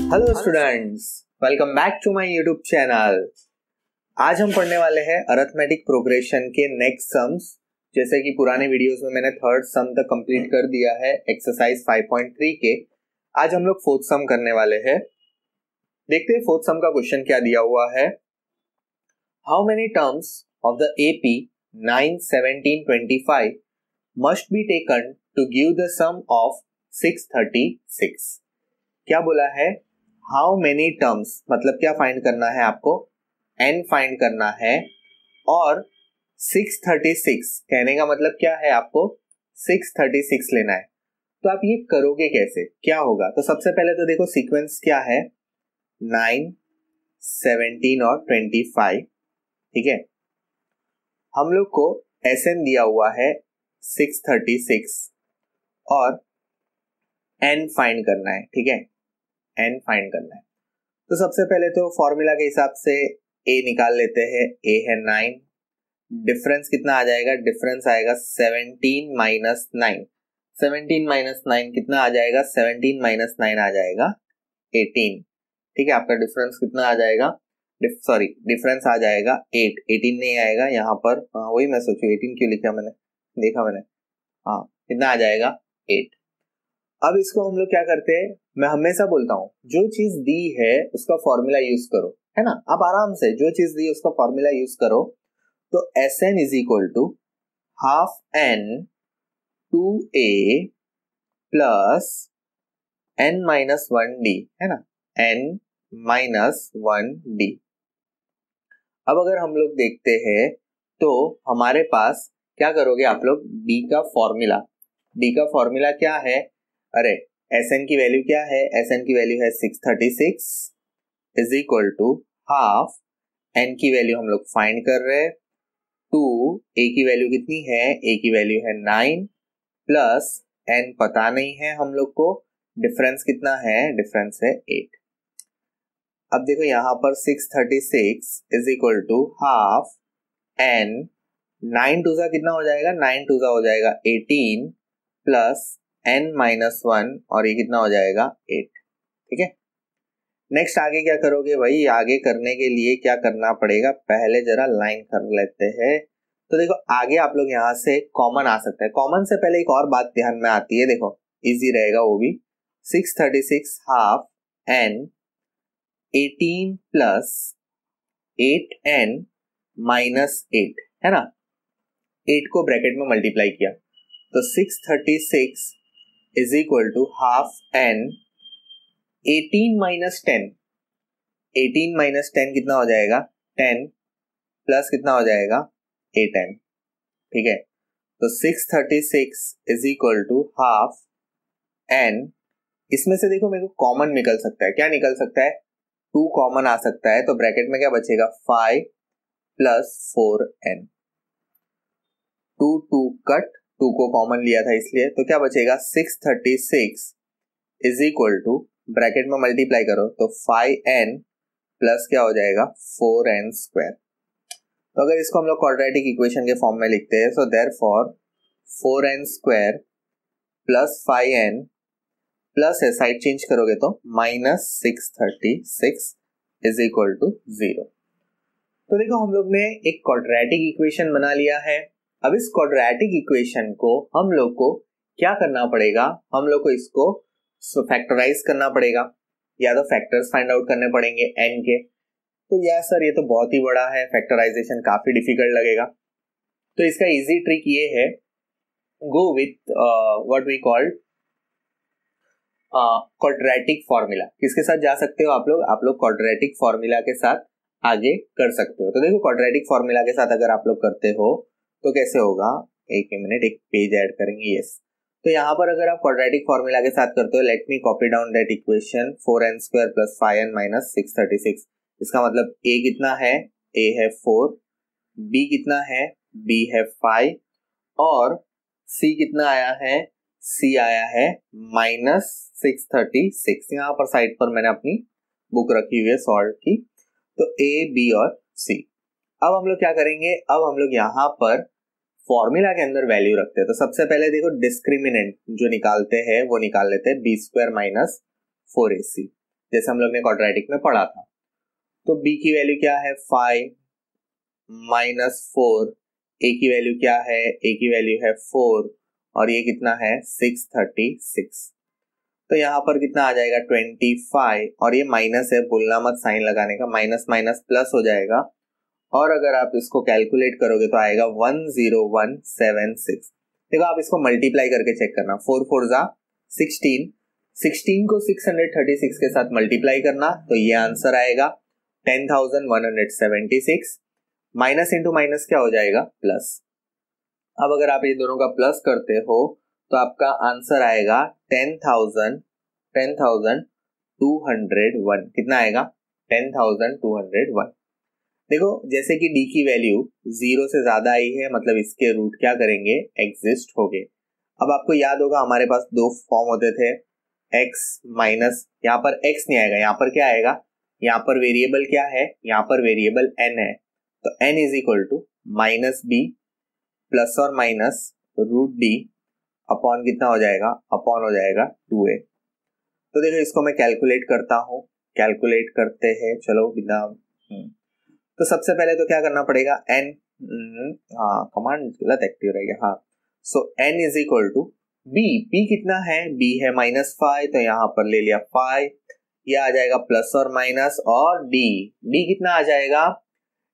Hello students, welcome back to my YouTube channel. आज हम पढ़ने वाले हैं अरिथमेटिक प्रोग्रेशन के नेक्स्ट सम्स। जैसे कि पुराने वीडियोस में मैंने थर्ड सम तक कंप्लीट कर दिया है एक्सरसाइज 5.3 के। आज हम लोग फोर्थ सम करने वाले हैं। देखते हैं फोर्थ सम का क्वेश्चन क्या दिया हुआ है। How many terms of the AP 9, 17, 25 must be taken to give the sum of 636। क्या बोला है? हाउ मेनी टर्म्स मतलब क्या फाइंड करना है आपको? n फाइंड करना है और 636 कहने का मतलब क्या है? आपको 636 लेना है। तो आप ये करोगे कैसे, क्या होगा? तो सबसे पहले तो देखो सीक्वेंस क्या है, 9, 17 और 25। ठीक है, हम लोग को Sn दिया हुआ है 636 और n फाइंड करना है। ठीक है, n फाइंड करना है। तो सबसे पहले तो फॉर्मूला के हिसाब से a निकाल लेते हैं। a है 9, डिफरेंस कितना आ जाएगा? डिफरेंस आएगा 17 माइनस 9। 17 माइनस 9 कितना आ जाएगा? 17 माइनस 9 आ जाएगा 18। ठीक है, आपका डिफरेंस कितना आ जाएगा? डिफरेंस आ जाएगा 8। 18 नहीं आएगा यहाँ पर। वही मैं सोचू 18 क्यों लिखा मैंने, देखा मैंने। हाँ, कितना आ जाएगा? 8। अब इसको हम लोग क्या करते हैं, मैं हमेशा बोलता हूं जो चीज दी है उसका फॉर्मूला यूज करो, है ना। आप आराम से जो चीज दी उसका फॉर्मूला यूज करो। तो Sn is equal to half n 2a plus n minus 1d, है ना, n माइनस 1d। अब अगर हम लोग देखते हैं तो हमारे पास क्या करोगे आप लोग? d का फॉर्मूला क्या है? अरे Sn की वैल्यू क्या है? Sn की वैल्यू है 636 is equal to half n की वैल्यू हम लोग फाइंड कर रहे हैं 2, a की वैल्यू कितनी है? a की वैल्यू है 9 प्लस n पता नहीं है हम लोग को, डिफरेंस कितना है? डिफरेंस है 8। अब देखो यहाँ पर 636 is equal to half n, 9 टू सा कितना हो जाएगा? 9 टू सा हो जाएगा 18 प्लस n माइनस 1 और ये कितना हो जाएगा? 8। ठीक है, नेक्स्ट आगे क्या करोगे भाई? आगे करने के लिए क्या करना पड़ेगा? पहले जरा लाइन कर लेते हैं। तो देखो आगे आप लोग यहाँ से कॉमन आ सकता है। कॉमन से पहले एक और बात ध्यान में आती है, देखो इजी रहेगा वो भी। 636 half n 18 plus 8n minus 8, है ना। 8 को ब्रैकेट में मल्टीप्लाई किया तो 636 is equal to half n 18 minus 10। 18 minus 10 कितना हो जाएगा? 10 प्लस कितना हो जाएगा? 8n। ठीक है, तो 636 is equal to half n। इसमें से देखो मेरे को कॉमन निकल सकता है। क्या निकल सकता है? 2 कॉमन आ सकता है, तो ब्रैकेट में क्या बचेगा? 5 प्लस 4n। 2 2 कट, 2 को कॉमन लिया था इसलिए, तो क्या बचेगा? 636 इज इक्वल टू ब्रैकेट में मल्टीप्लाई करो तो 5n प्लस क्या हो जाएगा? 4n square. तो अगर इसको हम लोग क्वाड्रेटिक इक्वेशन के फॉर्म में लिखते हैं, so therefore 4n square plus 5n plus है, साइड चेंज करोगे तो माइनस 636 इज इक्वल टू 0। तो देखो हम लोग ने एक क्वाड्रेटिक इक्वेशन बना लिया है। अब इस क्वाड्रेटिक इक्वेशन को हम लोग को क्या करना पड़ेगा? हम लोग को इसको फैक्टराइज करना पड़ेगा, या तो फैक्टर्स फाइंड आउट करने पड़ेंगे n के। तो यार सर ये तो बहुत ही बड़ा है, फैक्टराइजेशन काफी डिफिकल्ट लगेगा। तो इसका इजी ट्रिक ये है, go with what we called quadratic formula. किसके साथ जा सकते हो आप लोग? आप लोग क्वाड्रेटिक फॉर्मूला के साथ आगे कर सकते हो। तो देखो क्वाड्रेटिक फॉर्मूला के साथ अगर आप लोग करते हो तो कैसे होगा? एक मिनट, एक पेज ऐड करेंगे। यस, तो यहाँ पर अगर आप क्वाड्रेटिक फॉर्मूला के साथ करते हो, let me copy down that equation 4n square plus 5n minus 636। इसका मतलब a कितना है? a है 4, b कितना है? b है 5 और c कितना आया है? c आया है माइनस 636। यहाँ पर साइड पर मैंने अपनी बुक रखी हुई है सॉल्व की। तो a, b और c। अब हम लोग क्या करेंगे? अब हम लोग यहाँ पर फॉर्मूला के अंदर वैल्यू रखते हैं। तो सबसे पहले देखो डिस्क्रिमिनेंट जो निकालते हैं वो निकाल लेते हैं, बी स्क्वायर माइनस 4ac। जैसे हम लोग ने क्वाड्रेटिक में पढ़ा था। तो b की वैल्यू क्या है 5 माइनस 4, a की वैल्यू क्या है, a की वैल्यू है 4 और ये कितना है 636। तो यहाँ पर कितना आ जाएगा 25 और ये माइनस है, भूलना मत साइन लगाने का, माइनस माइनस प्लस हो जाएगा और अगर आप इसको कैलकुलेट करोगे तो आएगा 10176। देखो आप इसको मल्टीप्लाई करके चेक करना, 4 4 जा 16, 16 को 636 के साथ मल्टीप्लाई करना तो ये आंसर आएगा 10,176। माइनस इंटू माइनस क्या हो जाएगा प्लस। अब अगर आप ये दोनों का प्लस करते हो तो आपका आंसर आएगा 10,201। कितना आएगा 10,201। देखो जैसे कि d की वैल्यू 0 से ज्यादा आई है, मतलब इसके रूट क्या करेंगे एग्जिस्ट हो गए। अब आपको याद होगा हमारे पास दो फॉर्म होते थे, x माइनस, यहाँ पर x नहीं आएगा, यहाँ पर क्या आएगा, यहाँ पर वेरिएबल क्या है, यहाँ पर वेरिएबल n है, तो n is equal to minus B plus और माइनस रूट डी अपॉन कितना हो जाएगा, अपॉन हो जाएगा 2a। तो देखो इसको मैं कैलकुलेट करता हूँ, कैलकुलेट करते हैं, चलो बिना तो सबसे पहले तो क्या करना पड़ेगा n, हाँ कमांड गलत एक्टिव रह गया, हाँ so n is equal to b, b कितना है, b है -5 तो यहाँ पर ले लिया 5, ये आ जाएगा प्लस और माइनस और d, d कितना आ जाएगा,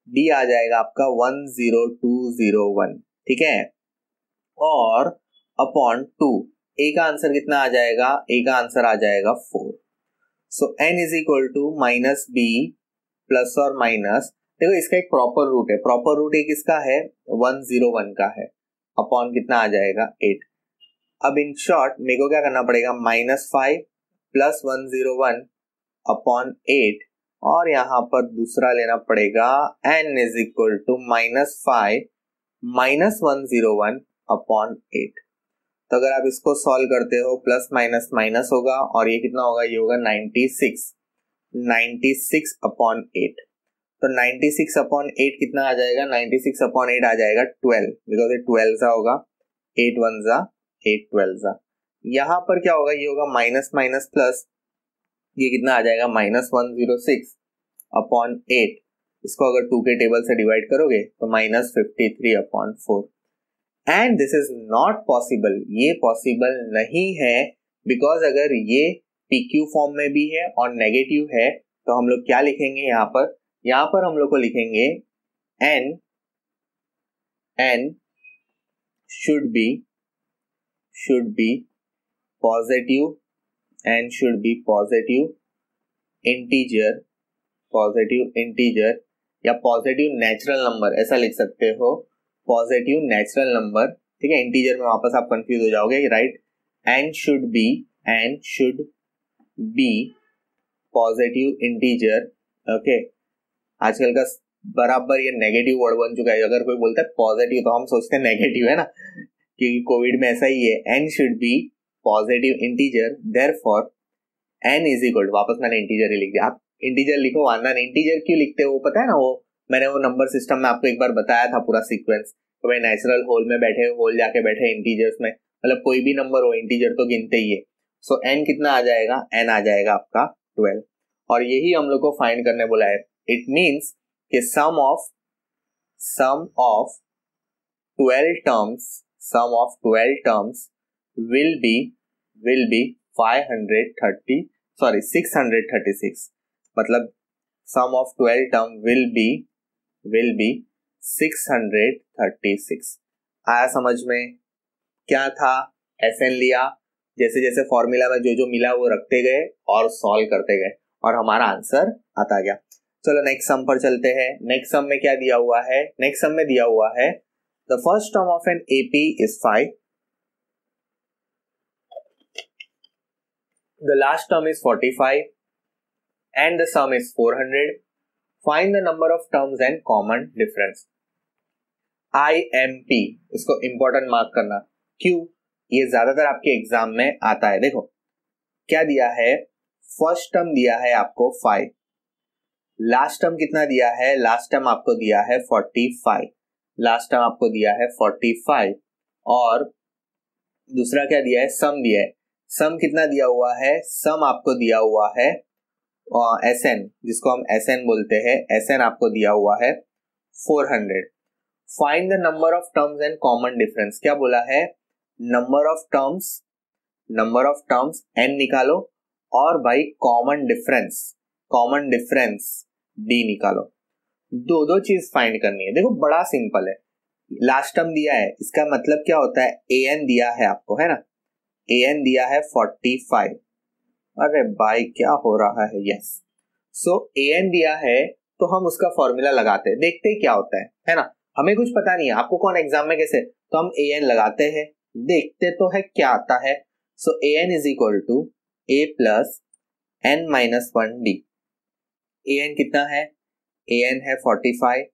d आ जाएगा आपका 10201, ठीक है, और अपॉन 2, a का आंसर कितना आ जाएगा, a का आंसर आ जाएगा 4। So n is equal to minus B plus और माइनस, देखो इसका एक प्रॉपर रूट है, प्रॉपर रूट एक इसका है 101 का है, अपॉन कितना आ जाएगा 8। अब इन शॉर्ट मेरे को क्या करना पड़ेगा, -5 प्लस 101 अपॉन 8 और यहाँ पर दूसरा लेना पड़ेगा n is equal to -5 minus 101 upon 8। तो अगर आप इसको सॉल्व करते हो प्लस माइनस माइनस होगा और ये कितना होगा, ये होगा 96 अपॉन 8। तो 96 अपॉन 8 कितना आ जाएगा, 96 अपॉन 8 आ जाएगा 12, बिकॉज ये 12 सा होगा, 8 1 जा 8 12 जा। यहाँ पर क्या होगा, ये होगा माइनस माइनस प्लस, ये कितना आ जाएगा -106 अपॉन 8। इसको अगर 2 के टेबल से डिवाइड करोगे तो -53 upon 4। And this is not possible, ये पॉसिबल नहीं है, बिकॉज अगर ये PQ फॉर्म में भी है और नेगेटिव है तो हम लोग क्या लिखेंगे यहाँ पर हम लोग को लिखेंगे n should be positive, n should be positive integer या पॉजिटिव नेचुरल नंबर, ऐसा लिख सकते हो, पॉजिटिव नेचुरल नंबर, ठीक है, इंटीजर में वापस आप कंफ्यूज हो जाओगे, right, n should be positive integer, okay. आजकल का बराबर ये नेगेटिव वर्ड बन चुका है, अगर कोई बोलता है पॉजिटिव तो हम सोचते हैं नेगेटिव है ना, क्योंकि कोविड में ऐसा ही है, n should be positive integer, therefore n is equal, वापस मैंने इंटीजर ही लिख दिया, आप इंटीजर लिखो वांदा नहीं, इंटीजर क्यों लिखते हो पता है ना, वो मैंने वो नंबर सिस्टम में आपको एक बार बताया था पूरा सीक्वेंस, तो भाई नेचुरल होल में बैठे, होल जाके बैठे इंटीजर्स में, मतलब कोई भी नंबर हो इंटीजर तो गिनते ही है। सो n कितना आ जाएगा, n आ जाएगा आपका 12, और यही हम लोग को फाइंड करने बोला है। इट मीन्स कि सम ऑफ 12 टर्म्स विल बी 636, मतलब सम ऑफ 12 टर्म विल बी 636। आया समझ में, क्या था, SN लिया, जैसे जैसे फॉर्मूला में जो जो मिला वो रखते गए और सॉल्व करते गए और हमारा आंसर आता गया। चलो नेक्स्ट सम पर चलते हैं। नेक्स्ट सम में क्या दिया हुआ है, नेक्स्ट सम में दिया हुआ है the first term of an AP is 5, the last term is 45 and the sum is 400. Find the number of terms and common difference. IMP, इसको इंपॉर्टेंट मार्क करना, क्यों, ये ज्यादातर आपके एग्जाम में आता है। देखो क्या दिया है, फर्स्ट टर्म दिया है आपको 5, लास्ट टर्म कितना दिया है, लास्ट टर्म आपको दिया है 45, लास्ट टर्म आपको दिया है 45, और दूसरा क्या दिया है, सम दिया है, सम कितना दिया हुआ है, सम आपको दिया हुआ है SN, जिसको हम SN बोलते हैं, SN आपको दिया हुआ है 400. Find the number of terms and common difference. क्या बोला है? नंबर ऑफ टर्म्स n निकालो और भाई कॉमन डिफरेंस d निकालो. दो चीज फाइंड करनी है. देखो बड़ा सिंपल है. लास्ट टर्म दिया है, इसका मतलब क्या होता है? an दिया है आपको, है ना? an दिया है 45. अरे भाई क्या हो रहा है? यस. सो an दिया है तो हम उसका फॉर्मूला लगाते हैं, देखते हैं क्या होता है ना? हमें कुछ पता नहीं है, आपको कौन एग्जाम में कैसे, तो हम an लगाते हैं, देखते तो है क्या आता है. So an is equal to a plus n minus 1d. an कितना है? an है 45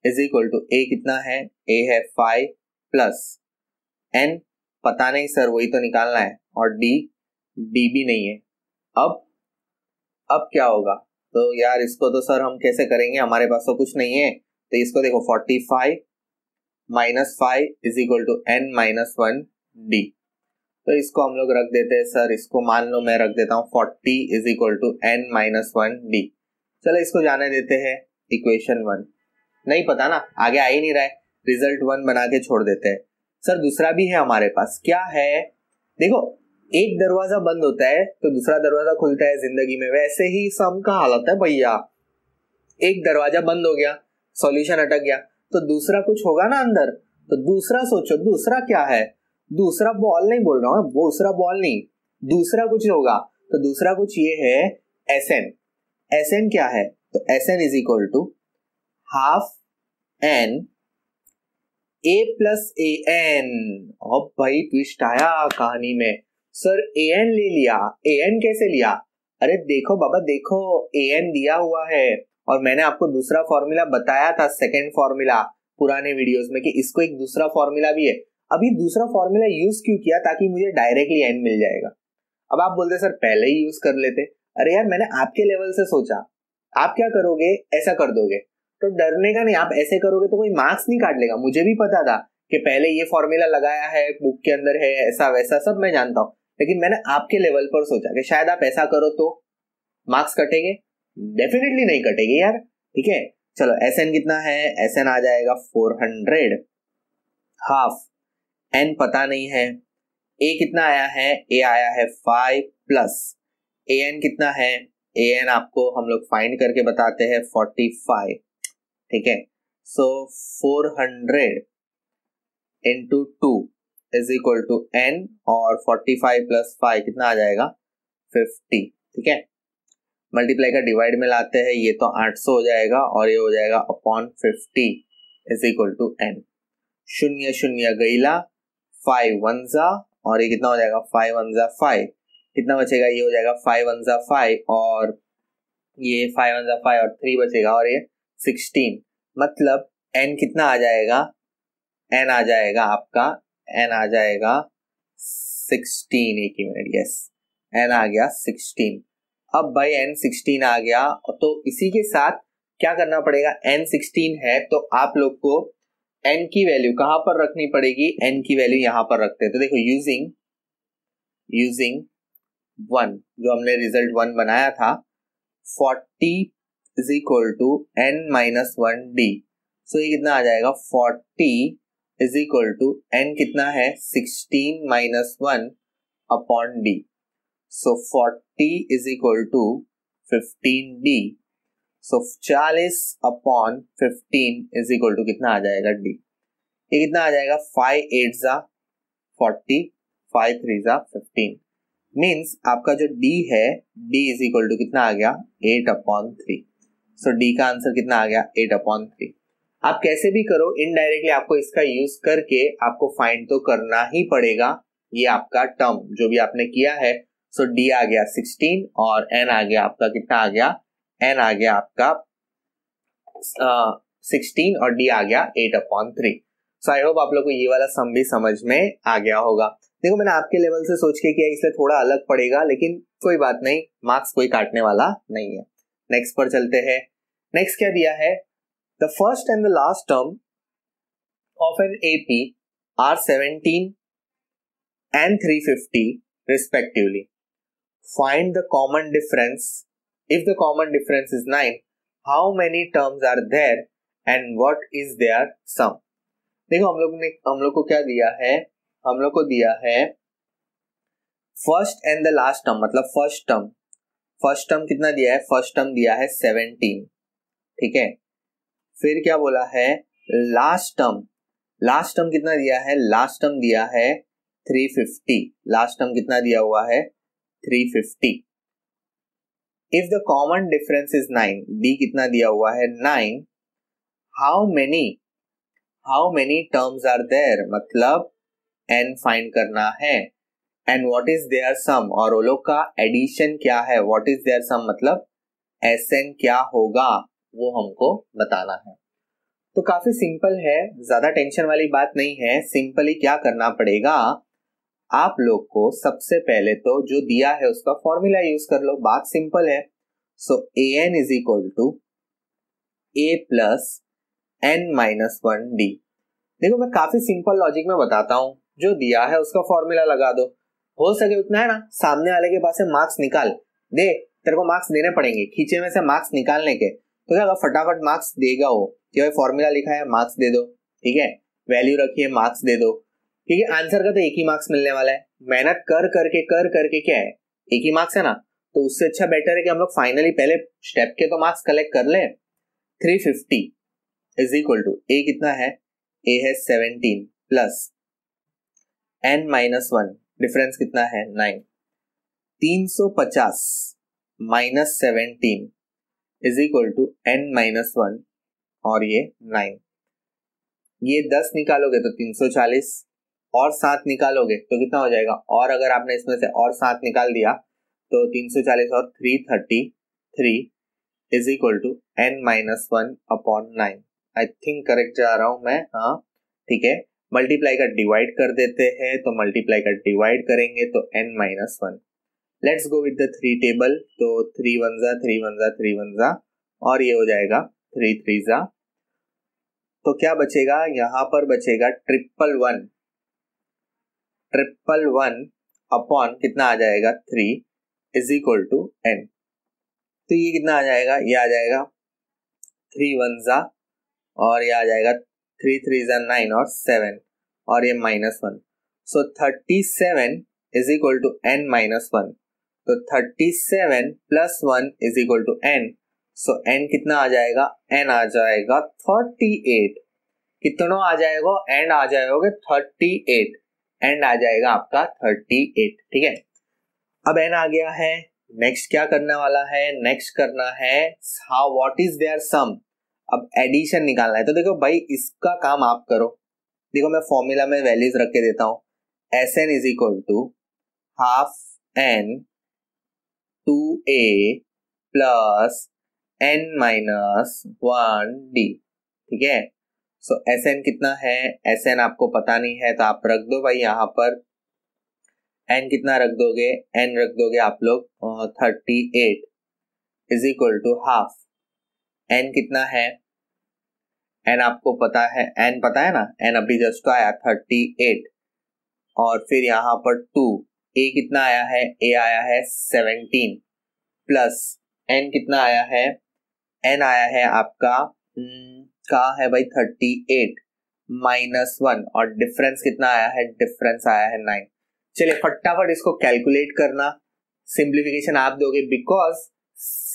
इज इक्वल टू a कितना है? a है 5 प्लस n पता नहीं सर, वही तो निकालना है, और d भी नहीं है. अब क्या होगा? तो यार इसको तो सर हम कैसे करेंगे, हमारे पास तो कुछ नहीं है. तो इसको देखो 45 minus 5 is equal to n minus 1d. तो इसको हम लोग रख देते हैं सर, इसको मान लो मैं रख देता हूँ 40 is equal to n minus 1d. चलो इसको जाने देते हैं इक्वेशन 1. नहीं पता ना, आगे आ ही नहीं रहा है, रिजल्ट 1 बना के छोड़ देते हैं. सर दूसरा भी है हमारे पास. क्या है? देखो एक दरवाजा बंद होता है तो दूसरा दरवाजा खुलता है जिंदगी में, वैसे ही सम का हालत है भैया. एक दरवाजा बंद हो गया, सॉल्यूशन अटक गया, तो दूसरा कुछ होगा ना अंदर. तो दूसरा सोचो, दूसरा क्या है? दूसरा बॉल नहीं बोल रहा हूं, दूसरा बॉल नहीं, दूसरा कुछ होगा. तो दूसरा कुछ ये है SN. SN क्या है? तो SN is equal to half n a plus an. अब भाई ट्विस्ट आया कहानी में. सर an ले लिया. an कैसे लिया? अरे देखो बाबा, देखो an दिया हुआ है और मैंने आपको दूसरा फॉर्मूला बताया था, सेकंड फॉर्मूला पुराने वीडियोस में, कि इसको एक दूसरा फॉर्मूला भी है. अभी दूसरा फॉर्मूला यूज क्यों किया? ताकि मुझे डायरेक्टली n मिल जाएगा. अब आप बोलते सर पहले ही यूज कर लेते. अरे यार मैंने आपके लेवल से सोचा. आप क्या करोगे? ऐसा कर दोगे. तो डरने का नहीं, आप ऐसे करोगे तो कोई मार्क्स नहीं काट लेगा. मुझे भी पता था कि पहले ये फॉर्मूला लगाया है, बुक के अंदर है, ऐसा वैसा सब मैं जानता हूँ, लेकिन मैंने आपके लेवल पर सोचा कि शायद आप ऐसा करो तो मार्क्स कटेंगे. डेफिनेटली नहीं कटेंगे यार. ठीक है, चलो SN कितना है? SN आ जाएगा 400. हाफ n पता नहीं है. a कितना आया है? a आया है 5 प्लस an कितना है? an आपको हम लोग फाइंड करके बताते हैं 45. ठीक है, so 400 into 2 is equal to n, और 45 प्लस 5 कितना आ जाएगा? 50. ठीक है, मल्टीप्लाई का डिवाइड में लाते हैं, ये तो 800 हो जाएगा और ये हो जाएगा upon 50 is equal to n. शून्य शून्य गईला, 5 1 जा, और ये कितना हो जाएगा? 5 1 जा 5. कितना बचेगा? ये हो जाएगा 5 1 जा 5, और ये 5 1 जा 5 और 3 बचेगा, और ये 16. मतलब n कितना आ जाएगा? n आ जाएगा आपका, n आ जाएगा 16. एक ही मिनट, यस, n आ गया 16. अब भाई n 16 आ गया, तो इसी के साथ क्या करना पड़ेगा? n 16 है तो आप लोग को n की वैल्यू कहां पर रखनी पड़ेगी? n की वैल्यू यहां पर रखते हैं. तो देखो यूजिंग 1, जो हमने रिजल्ट 1 बनाया था, 40 is equal to n minus 1d. So ये कितना आ जाएगा? 40 इज इक्वल टू n कितना है? 16 minus 1 upon d. So 40 is equal to 15d. So 40 upon 15 is equal to कितना आ जाएगा? d. ये कितना आ जाएगा? 5 8 जा 40, 5 3 जा 15. मीन्स आपका जो d है, d इज इक्वल टू कितना आ गया? 8 अपॉन 3. सो d का आंसर कितना आ गया? 8 अपॉन 3. आप कैसे भी करो, इनडायरेक्टली आपको इसका यूज करके आपको फाइंड तो करना ही पड़ेगा ये आपका टर्म जो भी आपने किया है. सो d आ गया 16 और n आ गया आपका कितना आ गया? n आ गया आपका 16 और d आ गया 8 अपॉन 3. सो आई होप आप लोग को ये वाला सम भी समझ में आ गया होगा. देखो मैंने आपके लेवल से सोच के किया, इसलिए थोड़ा अलग पड़ेगा, लेकिन कोई बात नहीं, मार्क्स कोई काटने वाला नहीं है. नेक्स्ट पर चलते हैं. नेक्स्ट क्या दिया है? The first and the last term of an AP आर 17 and 350 respectively. Find the common difference if the common difference is 9, how many terms are there and what is their sum. देखो हम लोग को क्या दिया है, हम लोग को दिया है first and the last term, मतलब फर्स्ट टर्म कितना दिया है, फर्स्ट टर्म दिया है 17, ठीक है। फिर क्या बोला है, लास्ट टर्म कितना दिया है, लास्ट टर्म दिया है 350, लास्ट टर्म कितना दिया हुआ है 350। If the common difference is 9, D कितना दिया हुआ है 9, how many terms are there, मतलब n फाइंड करना है, and what is their sum, और वो लोग का एडिशन क्या है, व्हाट इज देयर सम मतलब Sn क्या होगा वो हमको बताना है। तो काफी सिंपल है, ज्यादा टेंशन वाली बात नहीं है। सिंपली क्या करना पड़ेगा, आप लोग को सबसे पहले तो जो दिया है उसका फॉर्मूला यूज कर लो, बात सिंपल है। So an is equal to a plus n minus 1d। देखो मैं काफी सिंपल लॉजिक में बताता हूं, जो दिया है उसका फॉर्मूला लगा दो, हो सके उतना है ना, सामने वाले के पास से मार्क्स निकाल दे, तेरे को मार्क्स देने पड़ेंगे, खींचे में से मार्क्स निकालने के, तो क्या फटाफट मार्क्स देगा वो, कि फॉर्मूला लिखा है मार्क्स दे दो, ठीक है, वैल्यू रखी है मार्क्स दे दो, क्योंकि आंसर का तो एक ही मार्क्स मिलने वाला है, मेहनत कर करके क्या है एक ही मार्क्स है ना, तो उससे अच्छा बेटर है कि हम लोग फाइनली पहले स्टेप के तो मार्क्स कलेक्ट कर ले। 350 इज इक्वल टू ए कितना है, ए है 17 प्लस n माइनस 1, डिफरेंस कितना है 9, 350 minus 17 is equal to n minus 1 और ये 9, ये 10 निकालोगे तो 340 और 7 निकालोगे तो कितना हो जाएगा, और अगर आपने इसमें से और 7 निकाल दिया तो 340 और 333 is equal to n minus 1 upon 9। I think correct जा रहा हूं मैं, हाँ ठीक है। मल्टीप्लाई का डिवाइड कर देते हैं, तो मल्टीप्लाई का डिवाइड करेंगे तो n minus 1। Let's go with the 3 table, तो 3 1 जा 3 1 जा 3 1 जा और ये हो जाएगा 3 3 जा, तो क्या बचेगा, यहां पर बचेगा 111 अपॉन कितना आ जाएगा 3 इज इक्वल टू n। तो ये कितना आ जाएगा, ये आ जाएगा 3 1 जा और ये आ जाएगा 3 3 जा 9 और 7 और ये minus 1, so 37 is equal to n minus 1। तो 37 plus 1 is equal to n, so n कितना आ जाएगा, n आ जाएगा 38। कितना आ जाएगा, एंड आ जाएगा 38, एंड आ जाएगा आपका 38, ठीक है। अब n आ गया है, नेक्स्ट क्या करने वाला है, नेक्स्ट करना है हाउ व्हाट इज देयर सम। अब एडिशन निकालना है, तो देखो भाई इसका काम आप करो, देखो मैं फॉर्मूला में वैल्यूज रख के देता हूं, Sn is equal to half n 2a plus n minus 1d, ठीक है। सो Sn कितना है, Sn आपको पता नहीं है तो आप रख दो भाई यहाँ पर, n कितना रख दोगे, n रख दोगे आप लोग 38 is equal to half, n कितना है, n आपको पता है, n पता है ना, n अभी जस्ट आया 38 और फिर यहाँ पर 2, a कितना आया है, a आया है 17 प्लस n कितना आया है, n आया है आपका कहाँ है भाई 38 माइनस 1 और डिफरेंस कितना आया है, डिफरेंस आया है 9। चलिए फटाफट इसको कैलकुलेट करना, सिंप्लीफिकेशन आप दोगे, बिकॉज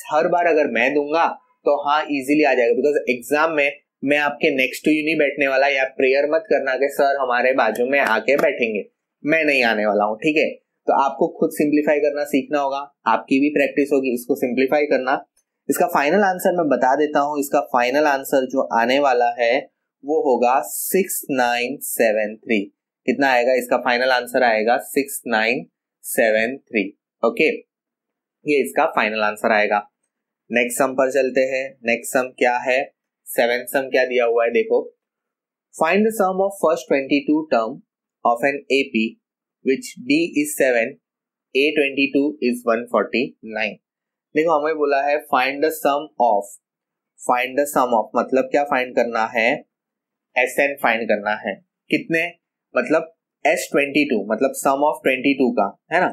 हर बार अगर मैं दूंगा तो हाँ इजीली आ जाएगा, बिकॉज एग्जाम में मैं आपके नेक्स्ट टू यू नहीं बैठने वाला, या प्रेयर मत करना कि सर हमारे बाजू में आके बैठेंगे, मैं नहीं आने वाला हूँ, ठीक है। तो आपको खुद सिंप्लीफाई करना सीखना होगा, आपकी भी प्रैक्टिस होगी इसको सिंप्लीफाई करना। इसका फाइनल आंसर मैं बता देता हूं, इसका फाइनल आंसर जो आने वाला है वो होगा 6973। कितना आएगा, इसका फाइनल आंसर आएगा 6973, ओके, ये इसका फाइनल आंसर आएगा। नेक्स्ट सम पर चलते हैं, नेक्स्ट सम क्या है, 7th सम क्या दिया हुआ है देखो, find the sum of first 22 term of an AP which D is 7, A22 is 149। देखो हमें बोला है find the sum of, find the sum of मतलब क्या फाइंड करना है, Sn फाइंड करना है, कितने मतलब S22 मतलब सम ऑफ 22 का है ना,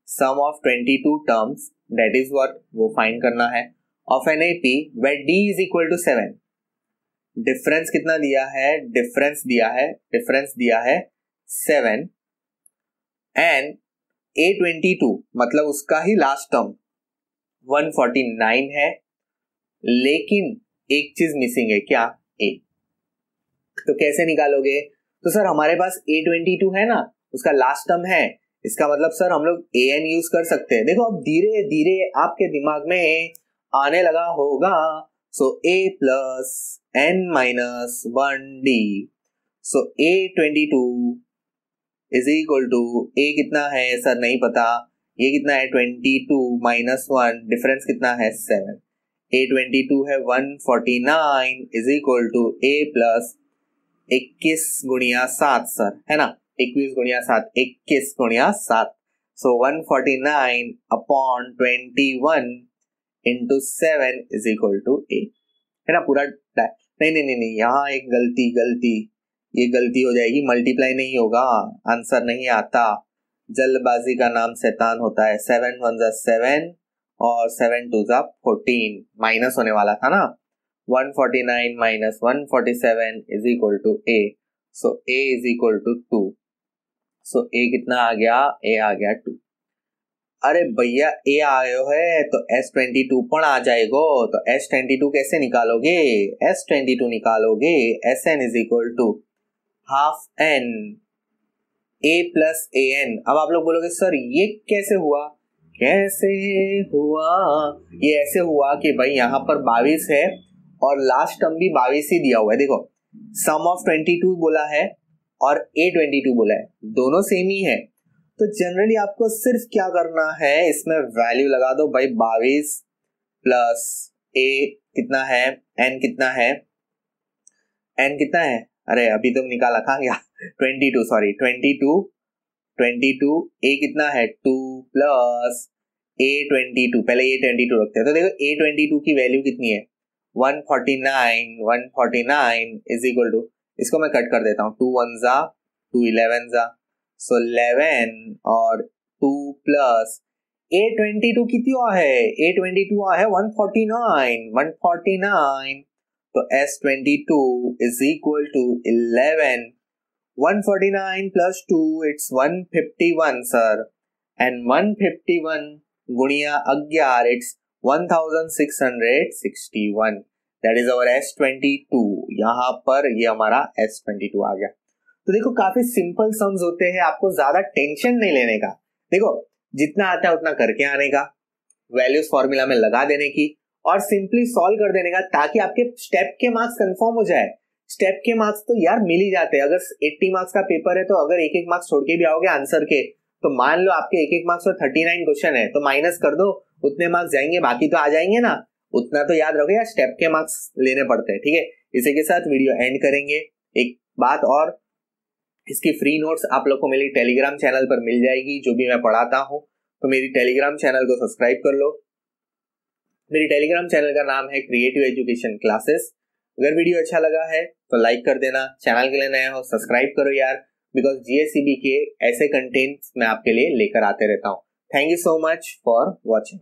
sum of 22 terms that is what वो फाइंड करना है of an AP where d is equal to 7। Difference कितना दिया है? डिफरेंस दिया है 7 एंड A22 मतलब उसका ही लास्ट टर्म 149 है, लेकिन एक चीज मिसिंग है, क्या? A। तो कैसे निकालोगे? तो सर हमारे पास A22 है ना, उसका लास्ट टर्म है, इसका मतलब सर हम लोग AN यूज कर सकते हैं। देखो अब धीरे धीरे आपके दिमाग में आने लगा होगा। So A plus N minus 1D, so A22 is equal to A कितना है सर नहीं पता, ये कितना है 22 माइनस 1, डिफरेंस कितना है 7। A22 है 149 is equal to A plus 21 गुणिया 7 सर, है ना, 21 गुणिया 7, 21 गुणिया 7, so 149 upon 21 into 7 is equal to A, है ना पूरा। नहीं, यहाँ एक गलती, ये गलती हो जाएगी, मल्टीप्लाई नहीं होगा, आंसर नहीं आता। जल्दबाजी का नाम शैतान होता है। 7 1 जा 7 और 7 2 जा 14, माइनस होने वाला था ना। 149 minus 147 is equal to A, so A is equal to 2, so A कितना आ गया? A आ गया 2। अरे भैया A आयो है तो S22 पण आ जाएगो, तो S22 कैसे निकालोगे? S22 निकालोगे Sn is equal to half N A plus AN। अब आप लोग बोलोगे सर ये कैसे हुआ? ये ऐसे हुआ कि भाई यहाँ पर 22 है और लास्ट टर्म भी 22 ही दिया हुआ है। देखो सम ऑफ 22 बोला है और A22 बोला है, दोनों सेम ही है, तो जनरली आपको सिर्फ क्या करना है, इसमें वैल्यू लगा दो भाई। 22 प्लस A कितना है, N कितना है, N कितना है, अरे अभी तो निकाला था क्या 22 सॉरी 22 A कितना है 2 प्लस A22, पहले A22 रखते हैं, तो देखो A22 की वैल्यू कितनी है 149 इज इक्वल टू, इसको मैं कट कर देता हूँ, 2 1 जा 2 11 जा, सो 11 और 2 प्लस A22 कितनी है, A22 है 149, तो S22 is equal to 11, 149 plus 2 it's 151 sir, and 151 गुणिया 11 it's 1661, that is our S22। यहाँ पर ये हमारा S22 आ गया। तो देखो काफी सिंपल सम्स होते हैं, आपको ज्यादा टेंशन नहीं लेने का, देखो जितना आता है उतना करके आने का, वैल्यूज फॉर्मूला में लगा देने की और सिंपली सॉल्व कर देने का, ताकि आपके स्टेप के मार्क्स कंफर्म हो जाए। स्टेप के मार्क्स तो यार मिल ही जाते हैं, अगर 80 मार्क्स का पेपर है तो अगर एक एक मार्क्स छोड़ के भी आओगे आंसर के, तो मान लो आपके एक एक मार्क्स और 39 क्वेश्चन है, तो माइनस कर दो, उतने मार्क्स जाएंगे, बाकी तो आ जाएंगे ना, उतना तो याद रखो यार, स्टेप के मार्क्स लेने पड़ते हैं, ठीक है। इसी के साथ वीडियो एंड करेंगे। एक बात और, इसकी फ्री नोट्स आप लोग को मेरी टेलीग्राम चैनल पर मिल जाएगी, जो भी मैं पढ़ाता हूँ, तो मेरी टेलीग्राम चैनल को सब्सक्राइब कर लो। मेरी टेलीग्राम चैनल का नाम है क्रिएटिव एजुकेशन क्लासेस। अगर वीडियो अच्छा लगा है तो लाइक कर देना, चैनल के लिए नए हो सब्सक्राइब करो यार, बिकॉज GSEB के ऐसे कंटेंट्स मैं आपके लिए लेकर आते रहता हूँ। Thank you so much for watching.